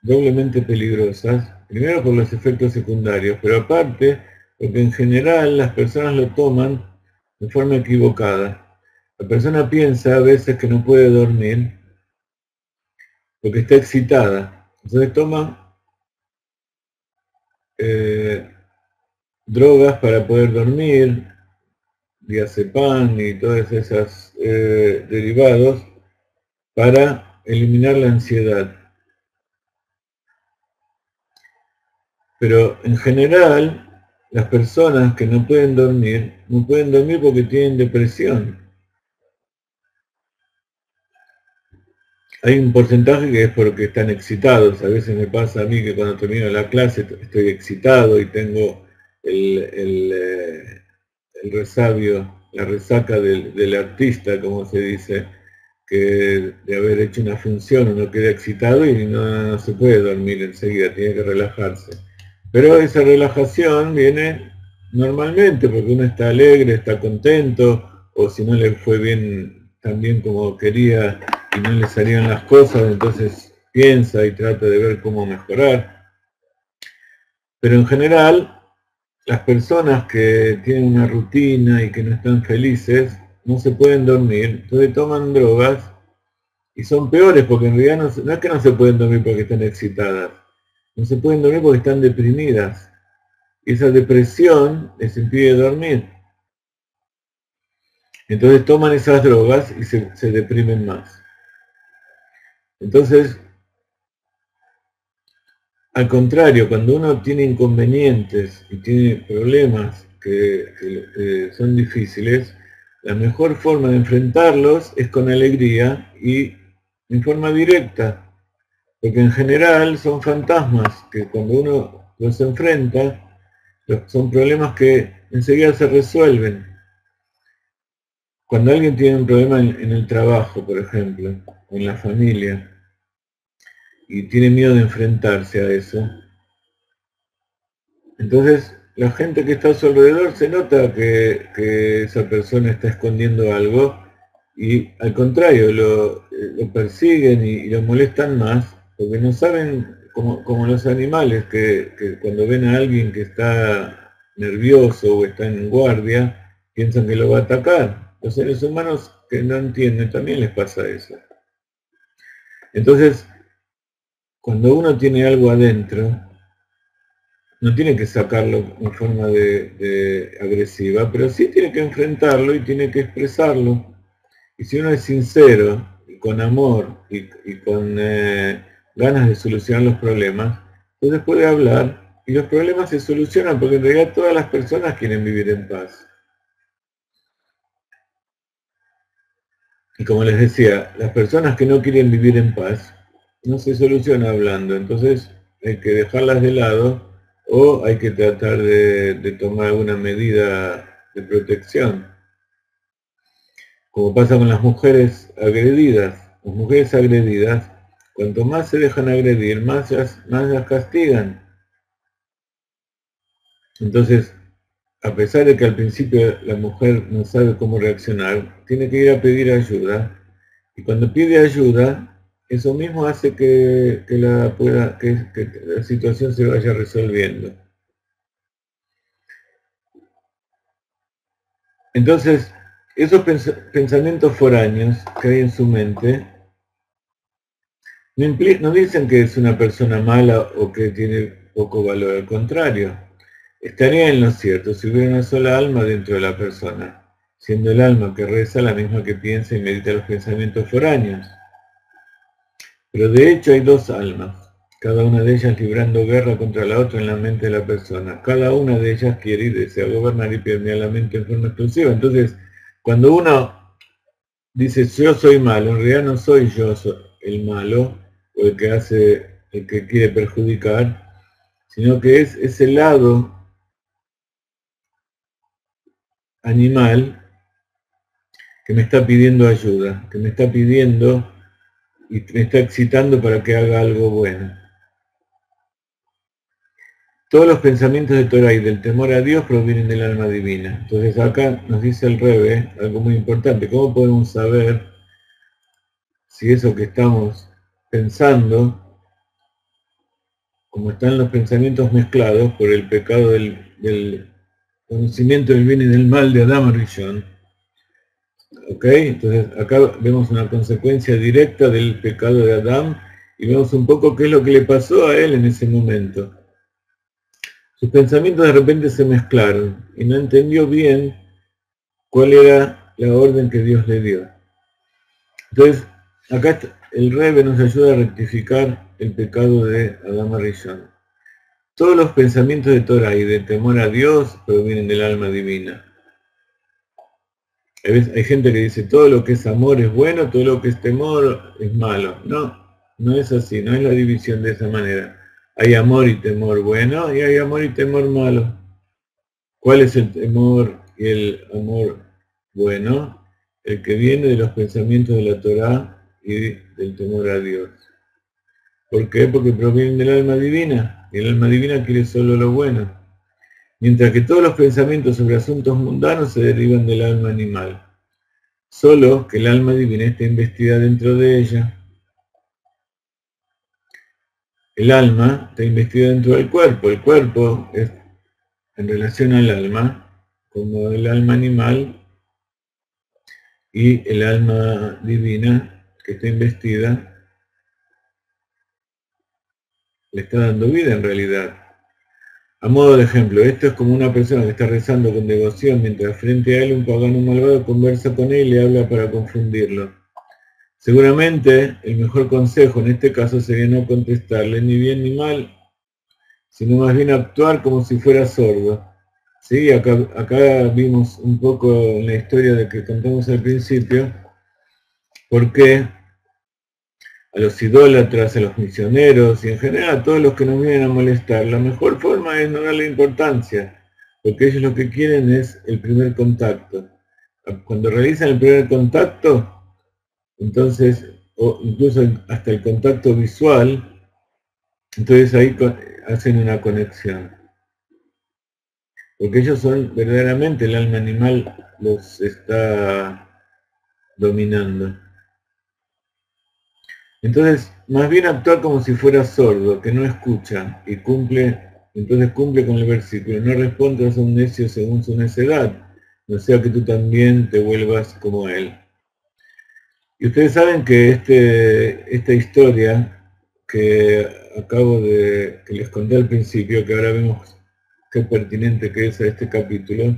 doblemente peligrosas, primero por los efectos secundarios, pero aparte, porque en general las personas lo toman de forma equivocada. La persona piensa a veces que no puede dormir porque está excitada. Entonces toma drogas para poder dormir, diazepam y todos esos derivados para eliminar la ansiedad. Pero en general, las personas que no pueden dormir porque tienen depresión. Hay un porcentaje que es porque están excitados. A veces me pasa a mí que cuando termino la clase estoy excitado y tengo el resabio, la resaca del artista, como se dice, que de haber hecho una función uno queda excitado y no se puede dormir enseguida, tiene que relajarse. Pero esa relajación viene normalmente porque uno está alegre, está contento, o si no le fue bien tan bien como quería y no le salían las cosas, entonces piensa y trata de ver cómo mejorar. Pero en general, las personas que tienen una rutina y que no están felices, no se pueden dormir, entonces toman drogas y son peores porque en realidad no es que no se pueden dormir porque están excitadas, no se pueden dormir porque están deprimidas. Y esa depresión les impide dormir. Entonces toman esas drogas y se deprimen más. Entonces, al contrario, cuando uno tiene inconvenientes y tiene problemas que son difíciles, la mejor forma de enfrentarlos es con alegría y en forma directa, porque en general son fantasmas que cuando uno los enfrenta, son problemas que enseguida se resuelven. Cuando alguien tiene un problema en el trabajo, por ejemplo, o en la familia, y tiene miedo de enfrentarse a eso, entonces la gente que está a su alrededor se nota que esa persona está escondiendo algo y al contrario lo persiguen y lo molestan más porque no saben, como los animales, que cuando ven a alguien que está nervioso o está en guardia, piensan que lo va a atacar. Los seres humanos que no entienden también les pasa eso. Entonces, cuando uno tiene algo adentro, no tiene que sacarlo en forma de agresiva, pero sí tiene que enfrentarlo y tiene que expresarlo. Y si uno es sincero, y con amor y con ganas de solucionar los problemas, entonces puede hablar y los problemas se solucionan porque en realidad todas las personas quieren vivir en paz. Y como les decía, las personas que no quieren vivir en paz no se soluciona hablando, entonces hay que dejarlas de lado o hay que tratar de tomar alguna medida de protección. Como pasa con las mujeres agredidas. Las mujeres agredidas, cuanto más se dejan agredir, más las castigan. Entonces, a pesar de que al principio la mujer no sabe cómo reaccionar, tiene que ir a pedir ayuda. Y cuando pide ayuda, eso mismo hace que la situación se vaya resolviendo. Entonces, esos pensamientos foráneos que hay en su mente no dicen que es una persona mala o que tiene poco valor, al contrario. Estaría en lo cierto si hubiera una sola alma dentro de la persona, siendo el alma que reza la misma que piensa y medita los pensamientos foráneos. Pero de hecho hay dos almas, cada una de ellas librando guerra contra la otra en la mente de la persona. Cada una de ellas quiere y desea gobernar y permear la mente en forma exclusiva. Entonces, cuando uno dice yo soy malo, en realidad no soy yo el malo o el que quiere perjudicar, sino que es ese lado animal que me está pidiendo ayuda, que me está pidiendo y me está excitando para que haga algo bueno. Todos los pensamientos de Torah y del temor a Dios provienen del alma divina. Entonces acá nos dice el Rebbe algo muy importante. ¿Cómo podemos saber si eso que estamos pensando, como están los pensamientos mezclados por el pecado del conocimiento del bien y del mal de Adán Rishon, ¿Ok? Entonces acá vemos una consecuencia directa del pecado de Adán y vemos un poco qué es lo que le pasó a él en ese momento. Sus pensamientos de repente se mezclaron y no entendió bien cuál era la orden que Dios le dio. Entonces, acá el Rebbe nos ayuda a rectificar el pecado de Adán Rishon. Todos los pensamientos de Torah y de temor a Dios provienen del alma divina. Hay gente que dice todo lo que es amor es bueno, todo lo que es temor es malo. No, no es así, no es la división de esa manera. Hay amor y temor bueno y hay amor y temor malo. ¿Cuál es el temor y el amor bueno? El que viene de los pensamientos de la Torá y del temor a Dios. ¿Por qué? Porque provienen del alma divina, y el alma divina quiere solo lo bueno. Mientras que todos los pensamientos sobre asuntos mundanos se derivan del alma animal. Solo que el alma divina está investida dentro de ella. El alma está investida dentro del cuerpo. El cuerpo es en relación al alma, como el alma animal y el alma divina que está investida le está dando vida en realidad. A modo de ejemplo, esto es como una persona que está rezando con devoción mientras frente a él un pagano malvado conversa con él y le habla para confundirlo. Seguramente el mejor consejo en este caso sería no contestarle ni bien ni mal, sino más bien actuar como si fuera sordo. Sí, acá vimos un poco en la historia de que contamos al principio, por qué a los idólatras, a los misioneros y en general a todos los que nos vienen a molestar, la mejor forma es no darle importancia, porque ellos lo que quieren es el primer contacto. Cuando realizan el primer contacto, entonces, o incluso hasta el contacto visual, entonces ahí hacen una conexión. Porque ellos son verdaderamente, el alma animal los está dominando. Entonces, más bien actuar como si fuera sordo, que no escucha y entonces cumple con el versículo, no respondas a un necio según su necedad, no sea que tú también te vuelvas como él. Y ustedes saben que esta historia que que les conté al principio, que ahora vemos qué pertinente que es a este capítulo,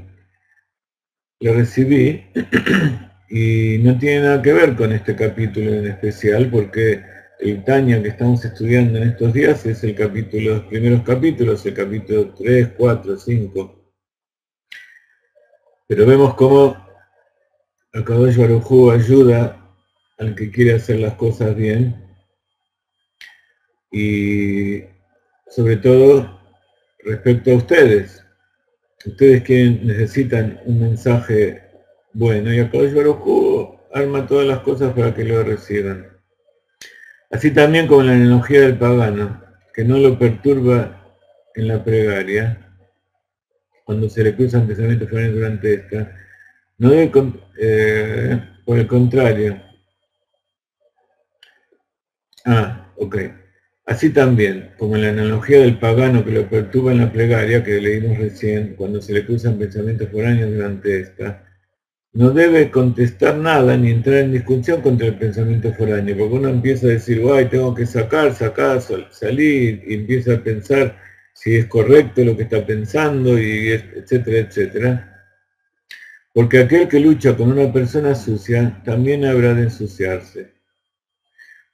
la recibí y no tiene nada que ver con este capítulo en especial, porque el Tanya que estamos estudiando en estos días es los primeros capítulos, el capítulo 3, 4, 5. Pero vemos cómo Akadosh Baruj Hu ayuda al que quiere hacer las cosas bien y sobre todo respecto a ustedes. Ustedes que necesitan un mensaje bueno y Akadosh Baruj Hu arma todas las cosas para que lo reciban. Así también como la analogía del pagano, que no lo perturba en la plegaria, cuando se le cruzan pensamientos foráneos durante esta, no debe, por el contrario. Ok. Así también, como en la analogía del pagano que lo perturba en la plegaria, que leímos recién, cuando se le cruzan pensamientos foráneos durante esta, no debe contestar nada ni entrar en discusión contra el pensamiento foráneo, porque uno empieza a decir, guay, tengo que sacar, salir, y empieza a pensar si es correcto lo que está pensando, etcétera, etcétera. Porque aquel que lucha con una persona sucia también habrá de ensuciarse.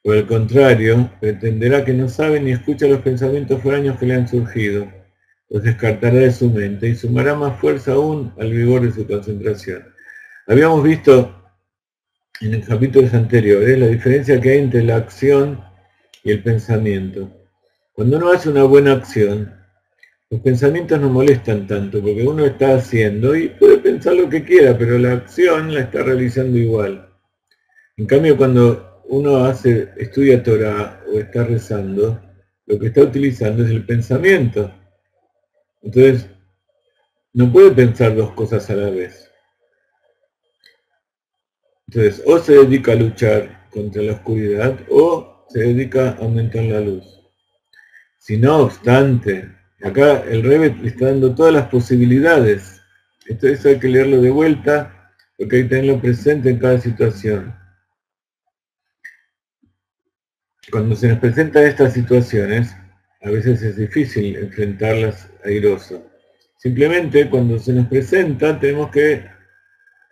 Por el contrario, pretenderá que no sabe ni escucha los pensamientos foráneos que le han surgido, los descartará de su mente y sumará más fuerza aún al vigor de su concentración. Habíamos visto en los capítulos anteriores la diferencia que hay entre la acción y el pensamiento. Cuando uno hace una buena acción, los pensamientos no molestan tanto, porque uno está haciendo y puede pensar lo que quiera, pero la acción la está realizando igual. En cambio, cuando uno estudia Torah o está rezando, lo que está utilizando es el pensamiento. Entonces, no puede pensar dos cosas a la vez. Entonces, o se dedica a luchar contra la oscuridad o se dedica a aumentar la luz. Si no obstante, acá el Rebbe le está dando todas las posibilidades. Esto hay que leerlo de vuelta porque hay que tenerlo presente en cada situación. Cuando se nos presentan estas situaciones, a veces es difícil enfrentarlas airoso. Simplemente cuando se nos presenta tenemos que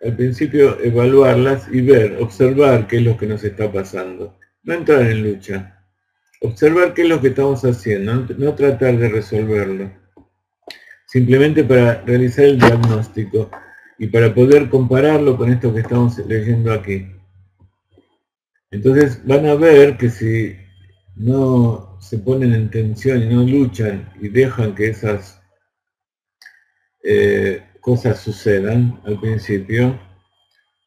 al principio evaluarlas y ver, observar qué es lo que nos está pasando. No entrar en lucha. Observar qué es lo que estamos haciendo, no tratar de resolverlo. Simplemente para realizar el diagnóstico y para poder compararlo con esto que estamos leyendo aquí. Entonces van a ver que si no se ponen en tensión y no luchan y dejan que esas cosas sucedan al principio,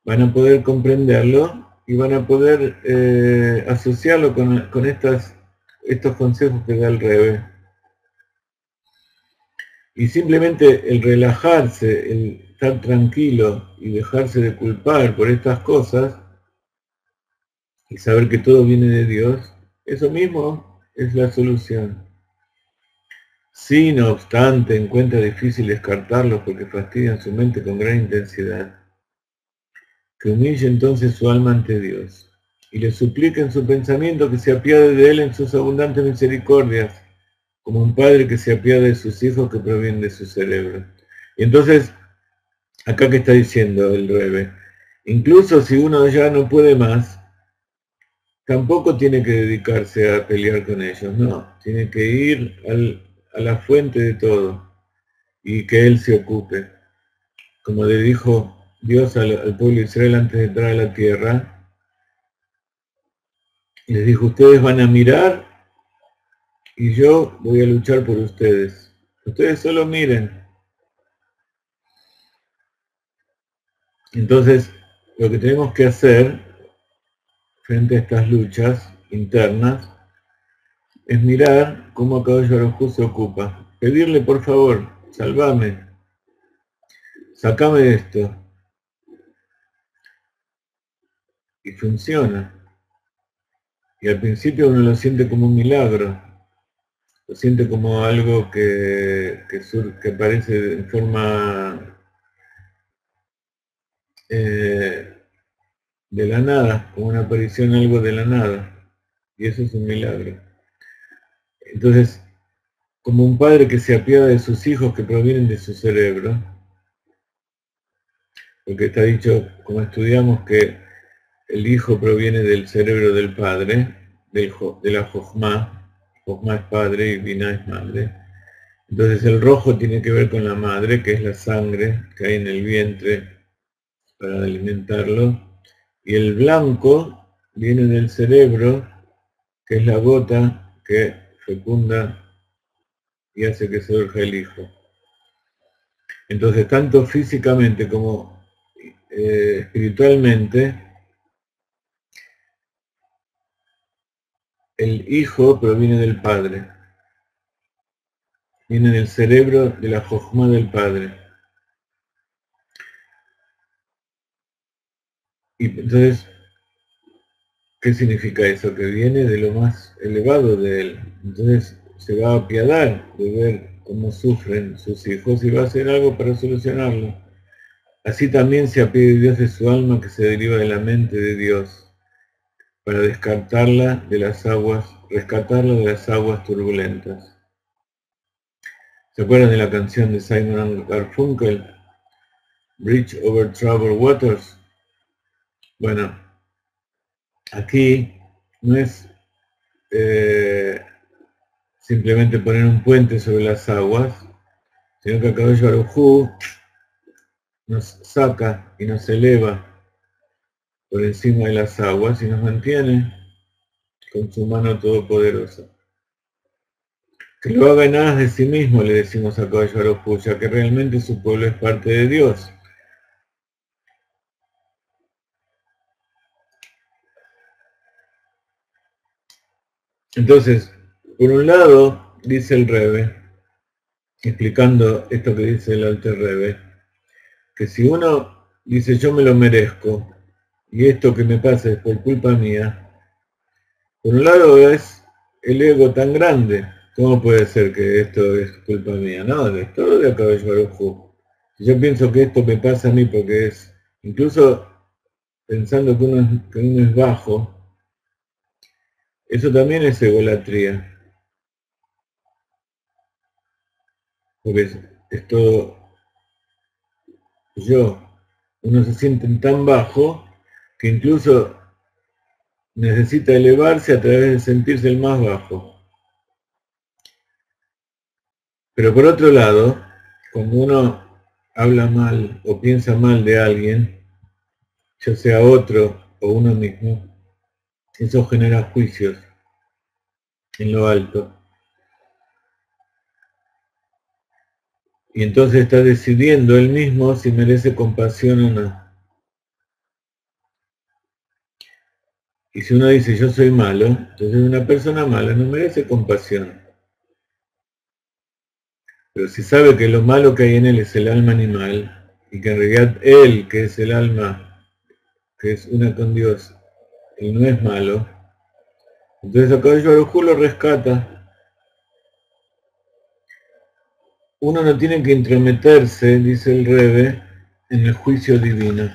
van a poder comprenderlo y van a poder asociarlo con estos consejos que da el Rebbe. Y simplemente el relajarse, el estar tranquilo y dejarse de culpar por estas cosas y saber que todo viene de Dios, eso mismo es la solución. Si no obstante encuentra difícil descartarlos porque fastidian su mente con gran intensidad, que humille entonces su alma ante Dios y le suplique en su pensamiento que se apiade de él en sus abundantes misericordias, como un padre que se apiade de sus hijos que provienen de su cerebro. Y entonces, acá que está diciendo el Rebbe, incluso si uno ya no puede más, tampoco tiene que dedicarse a pelear con ellos, no, tiene que ir a la fuente de todo y que él se ocupe. Como le dijo Dios al pueblo de Israel antes de entrar a la tierra, les dijo, ustedes van a mirar y yo voy a luchar por ustedes. Ustedes solo miren. Entonces, lo que tenemos que hacer frente a estas luchas internas es mirar cómo Akadosh Baruj Hu se ocupa. Pedirle, por favor, salvame, sacame de esto. Y funciona. Y al principio uno lo siente como un milagro. Lo siente como algo que aparece en forma de la nada, como una aparición algo de la nada. Y eso es un milagro. Entonces, como un padre que se apiada de sus hijos que provienen de su cerebro, porque está dicho, como estudiamos, que el hijo proviene del cerebro del padre, de la Jochma. Jochma es padre y Binah es madre. Entonces el rojo tiene que ver con la madre, que es la sangre que hay en el vientre para alimentarlo, y el blanco viene del cerebro, que es la gota que fecunda y hace que surja el hijo. Entonces, tanto físicamente como espiritualmente, el hijo proviene del padre, viene del cerebro de la Jochma del padre. Y entonces, ¿qué significa eso? Que viene de lo más elevado de él. Entonces se va a apiadar de ver cómo sufren sus hijos y va a hacer algo para solucionarlo. Así también se apiade Dios de su alma que se deriva de la mente de Dios, para descartarla de las aguas, rescatarla de las aguas turbulentas. ¿Se acuerdan de la canción de Simon & Garfunkel? Bridge over Troubled Waters. Bueno, aquí no es simplemente poner un puente sobre las aguas, sino que Akadosh Baruj Hu nos saca y nos eleva por encima de las aguas y nos mantiene con su mano todopoderosa. Que lo haga en aras de sí mismo, le decimos a Akadosh Baruj Hu, ya que realmente su pueblo es parte de Dios. Entonces, por un lado, dice el Rebbe, explicando esto que dice el Alter Rebbe, que si uno dice yo me lo merezco, y esto que me pasa es por culpa mía, por un lado es el ego tan grande. ¿Cómo puede ser que esto es culpa mía? No, es todo de Akadosh Baruj Hu. Si yo pienso que esto me pasa a mí porque es incluso pensando que uno es bajo, eso también es egolatría, porque es todo yo. Uno se siente tan bajo que incluso necesita elevarse a través de sentirse el más bajo. Pero por otro lado, cuando uno habla mal o piensa mal de alguien, ya sea otro o uno mismo, eso genera juicios en lo alto. Y entonces está decidiendo él mismo si merece compasión o no. Y si uno dice yo soy malo, entonces una persona mala no merece compasión. Pero si sabe que lo malo que hay en él es el alma animal, y que en realidad él, que es el alma, que es una con Dios, él no es malo, entonces Akadosh Baruj Hu lo rescata. Uno no tiene que intrometerse, dice el Rebbe, en el juicio divino.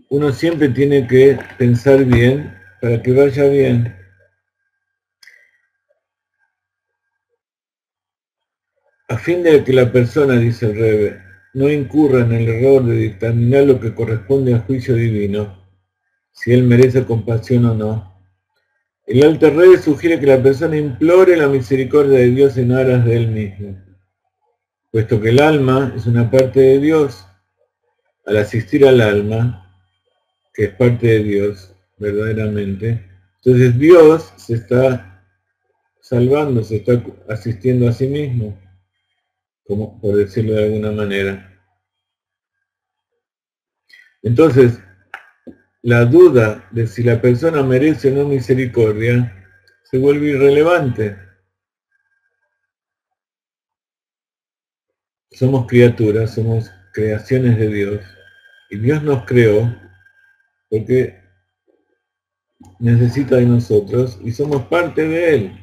Uno siempre tiene que pensar bien para que vaya bien. A fin de que la persona, dice el Rebbe, no incurra en el error de dictaminar lo que corresponde al juicio divino, si él merece compasión o no. El Alter Rebbe sugiere que la persona implore la misericordia de Dios en aras de él mismo, puesto que el alma es una parte de Dios. Al asistir al alma, que es parte de Dios, verdaderamente, entonces Dios se está salvando, se está asistiendo a sí mismo, como por decirlo de alguna manera. Entonces, la duda de si la persona merece o no misericordia se vuelve irrelevante. Somos criaturas, somos creaciones de Dios, y Dios nos creó porque necesita de nosotros y somos parte de Él.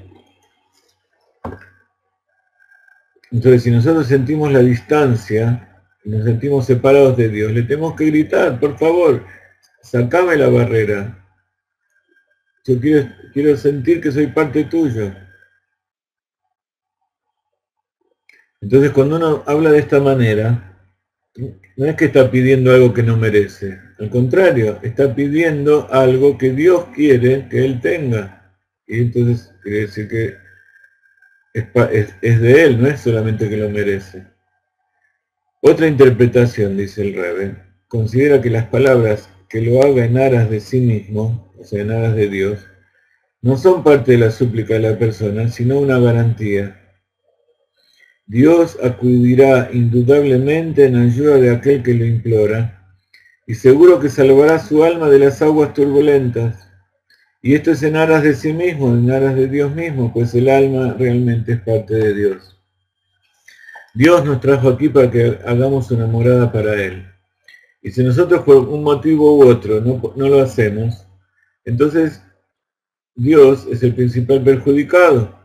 Entonces, si nosotros sentimos la distancia y nos sentimos separados de Dios, le tenemos que gritar, por favor, sacame la barrera. Yo quiero sentir que soy parte tuyo. Entonces, cuando uno habla de esta manera, no es que está pidiendo algo que no merece. Al contrario, está pidiendo algo que Dios quiere que él tenga. Y entonces quiere decir que es de él, no es solamente que lo merece. Otra interpretación, dice el Rebbe, considera que las palabras que lo haga en aras de sí mismo, o sea, en aras de Dios, no son parte de la súplica de la persona, sino una garantía. Dios acudirá indudablemente en ayuda de aquel que lo implora, y seguro que salvará su alma de las aguas turbulentas. Y esto es en aras de sí mismo, en aras de Dios mismo, pues el alma realmente es parte de Dios. Dios nos trajo aquí para que hagamos una morada para Él. Y si nosotros por un motivo u otro no lo hacemos, entonces Dios es el principal perjudicado.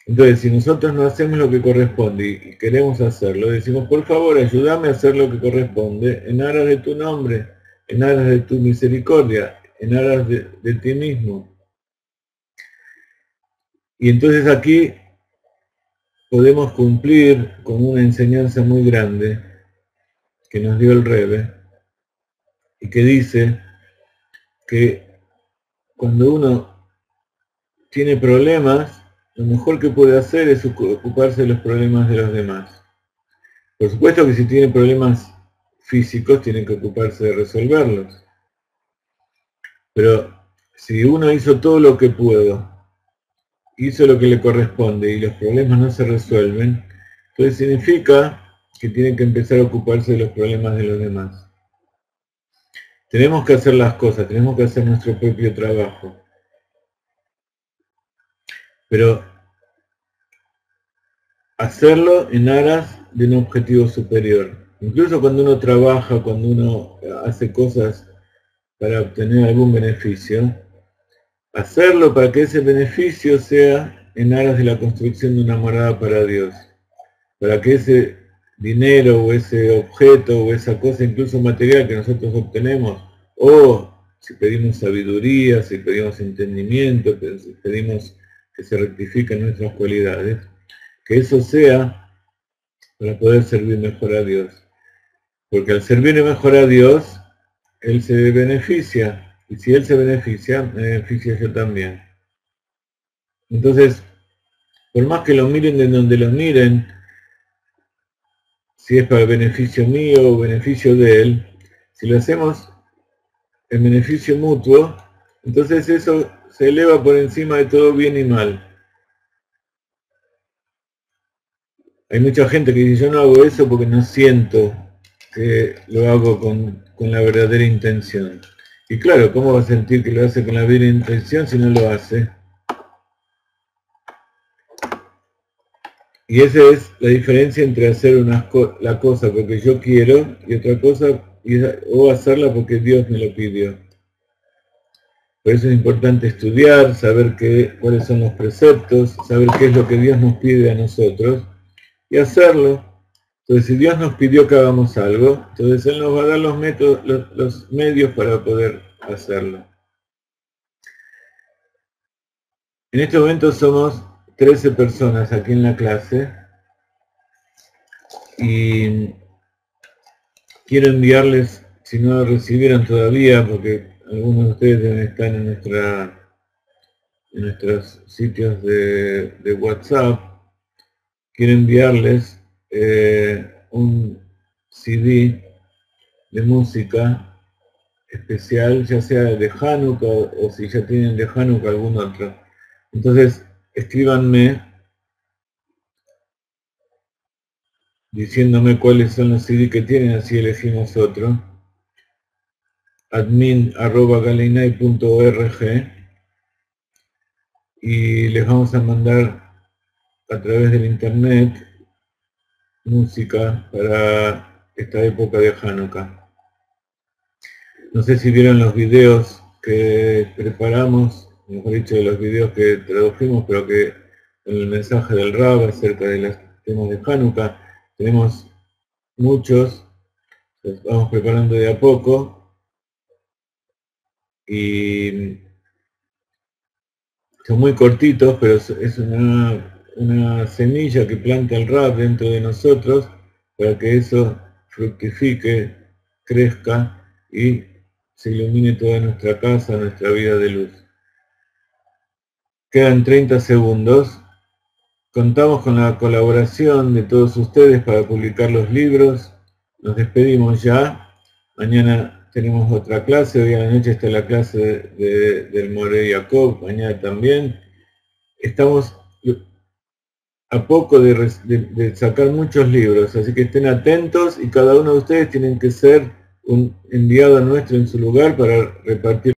Entonces, si nosotros no hacemos lo que corresponde y queremos hacerlo, decimos, por favor, ayúdame a hacer lo que corresponde en aras de tu nombre, en aras de tu misericordia, en aras de ti mismo. Y entonces aquí podemos cumplir con una enseñanza muy grande que nos dio el Rebbe y que dice que cuando uno tiene problemas, lo mejor que puede hacer es ocuparse de los problemas de los demás. Por supuesto que si tiene problemas físicos, tiene que ocuparse de resolverlos. Pero si uno hizo todo lo que pudo, hizo lo que le corresponde y los problemas no se resuelven, entonces significa que tiene que empezar a ocuparse de los problemas de los demás. Tenemos que hacer las cosas, tenemos que hacer nuestro propio trabajo. Pero hacerlo en aras de un objetivo superior. Incluso cuando uno trabaja, cuando uno hace cosas para obtener algún beneficio, hacerlo para que ese beneficio sea en aras de la construcción de una morada para Dios, para que ese dinero o ese objeto o esa cosa incluso material que nosotros obtenemos, o si pedimos sabiduría, si pedimos entendimiento, si pedimos que se rectifiquen nuestras cualidades, que eso sea para poder servir mejor a Dios. Porque al servir mejor a Dios, Él se beneficia, y si Él se beneficia, me beneficia yo también. Entonces, por más que lo miren de donde lo miren, si es para beneficio mío o beneficio de Él, si lo hacemos en beneficio mutuo, entonces eso se eleva por encima de todo bien y mal. Hay mucha gente que dice, yo no hago eso porque no siento que lo hago con la verdadera intención. Y claro, ¿cómo va a sentir que lo hace con la verdadera intención si no lo hace? Y esa es la diferencia entre hacer la cosa porque yo quiero y otra cosa, o hacerla porque Dios me lo pidió. Por eso es importante estudiar, saber cuáles son los preceptos, saber qué es lo que Dios nos pide a nosotros y hacerlo. Entonces, si Dios nos pidió que hagamos algo, entonces Él nos va a dar los medios para poder hacerlo. En este momento somos 13 personas aquí en la clase y quiero enviarles, si no lo recibieron todavía, porque algunos de ustedes deben estar en nuestros sitios de WhatsApp, quiero enviarles un CD de música especial, ya sea de Hanukkah o si ya tienen de Hanukkah algún otro. Entonces, escríbanme diciéndome cuáles son los CD que tienen, así elegimos otro. admin@galeinai.org y les vamos a mandar a través del internet música para esta época de Hanukkah. No sé si vieron los videos que preparamos, mejor dicho, los videos que tradujimos, pero que en el mensaje del Rab acerca de los temas de Hanukkah, tenemos muchos, los vamos preparando de a poco, y son muy cortitos, pero es una semilla que planta el Rab dentro de nosotros, para que eso fructifique, crezca y se ilumine toda nuestra casa, nuestra vida de luz. Quedan 30 segundos. Contamos con la colaboración de todos ustedes para publicar los libros. Nos despedimos ya. Mañana tenemos otra clase. Hoy a la noche está la clase del Moré Jacob. Mañana también. Estamos a poco de sacar muchos libros, así que estén atentos y cada uno de ustedes tienen que ser un enviado nuestro en su lugar para repartir